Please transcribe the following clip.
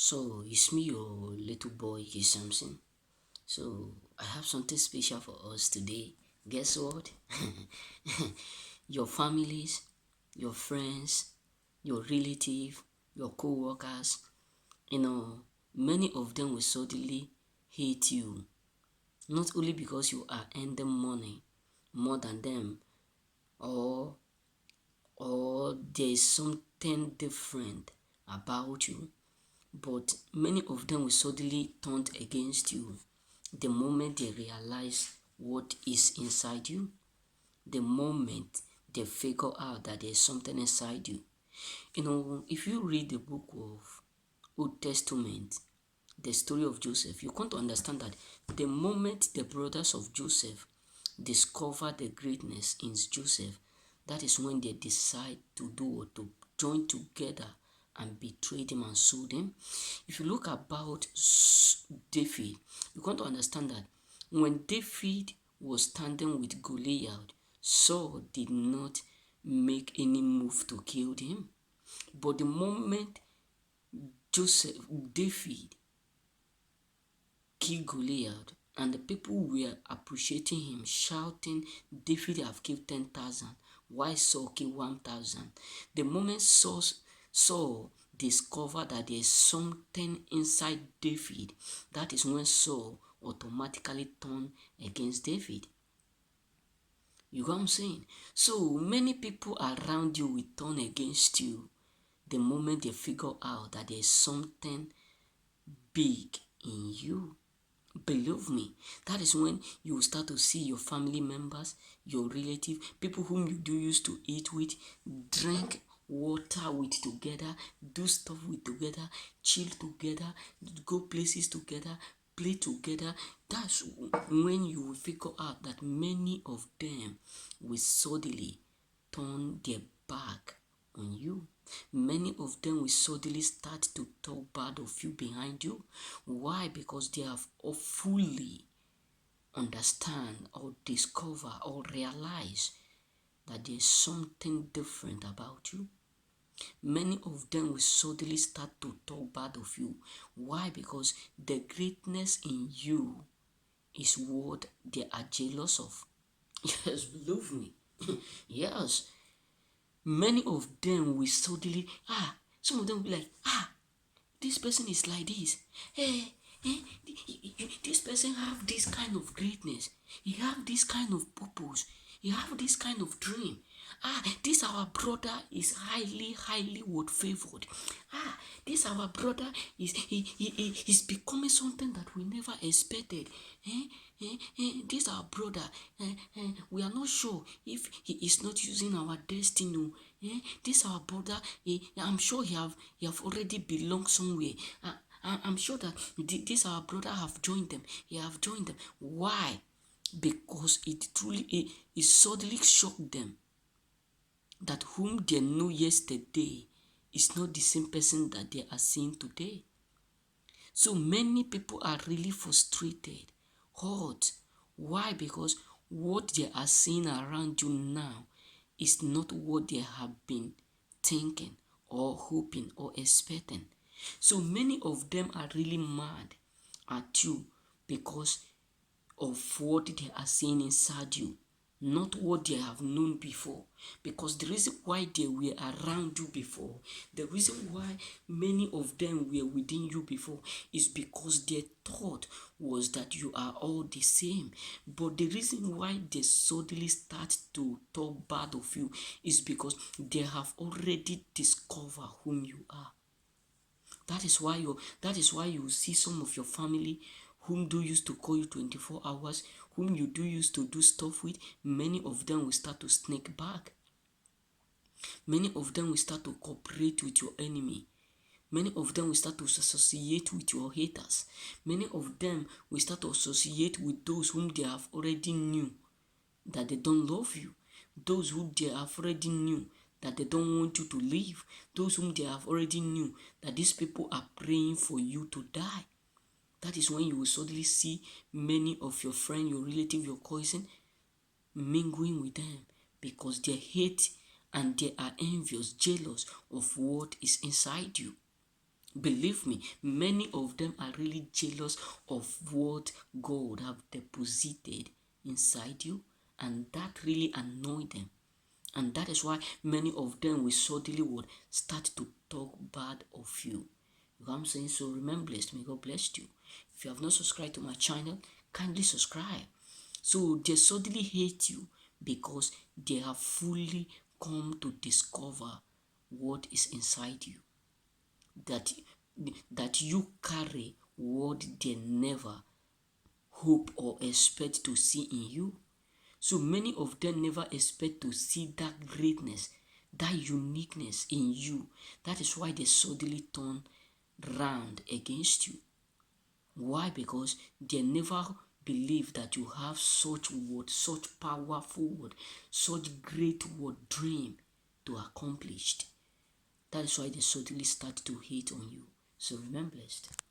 So it's me, your little boy, K. Samson. So I have something special for us today. Guess what? Your families, your friends, your relative, your co-workers, many of them will suddenly hate you. Not only because you are earning money more than them, or there is something different about you, but many of them will suddenly turn against you the moment they realize what is inside you, the moment they figure out that there's something inside you. If you read the book of Old Testament, the story of Joseph, you come to understand that the moment the brothers of Joseph discover the greatness in Joseph, that is when they decide to do or to join together and betray him and sold him. If you look about David, you come to understand that when David was standing with Goliath, Saul did not make any move to kill him. But the moment David killed Goliath, and the people were appreciating him, shouting, David have killed 10,000, why Saul killed 1,000? The moment Saul discovered that there is something inside David, that is when Saul automatically turned against David. You know what I'm saying? So many people around you will turn against you the moment they figure out that there is something big in you. Believe me, that is when you will start to see your family members, your relative, people whom you do used to eat with, drink water with together, do stuff with together, chill together, go places together, play together. That's when you will figure out that many of them will suddenly turn their back on you. Many of them will suddenly start to talk bad of you behind you. Why? Because they have fully understand or discover or realize that there's something different about you. Many of them will suddenly start to talk bad of you. Why? Because the greatness in you is what they are jealous of. Yes, believe me. Yes, many of them will suddenly, some of them will be like, this person is like this. Hey, this person have this kind of greatness. He have this kind of purpose. He have this kind of dream. This our brother is highly word favored. This our brother is becoming something that we never expected. This our brother. We are not sure if he is not using our destiny. This our brother. I'm sure he have already belonged somewhere. I'm sure that this our brother have joined them. He have joined them. Why? Because it suddenly shocked them that whom they knew yesterday is not the same person that they are seeing today. So many people are really frustrated, hurt. Why? Because what they are seeing around you now is not what they have been thinking or hoping or expecting. So many of them are really mad at you because of what they are seeing inside you, not what they have known before. Because the reason why they were around you before, the reason why many of them were within you before, is because their thought was that you are all the same. But the reason why they suddenly start to talk bad of you is because they have already discovered whom you are. That is why you see some of your family whom do used to call you 24 hours, whom you do used to do stuff with, many of them will start to sneak back. Many of them will start to cooperate with your enemy. Many of them will start to associate with your haters. Many of them will start to associate with those whom they have already knew that they don't love you. Those whom they have already knew that they don't want you to live. Those whom they have already knew that these people are praying for you to die. That is when you will suddenly see many of your friends, your relative, your cousin mingling with them because they hate and they are envious, jealous of what is inside you. Believe me, many of them are really jealous of what God have deposited inside you, and that really annoy them. And that is why many of them will suddenly would start to talk bad of you. You know what I'm saying? So remain blessed. May God bless you. If you have not subscribed to my channel, kindly subscribe. So they suddenly hate you because they have fully come to discover what is inside you. That that you carry what they never hope or expect to see in you. So many of them never expect to see that greatness, that uniqueness in you. That is why they suddenly turn round against you. Why? Because they never believe that you have such word, such powerful word, such great word dream to accomplish. That is why they suddenly start to hate on you. So remember blessed.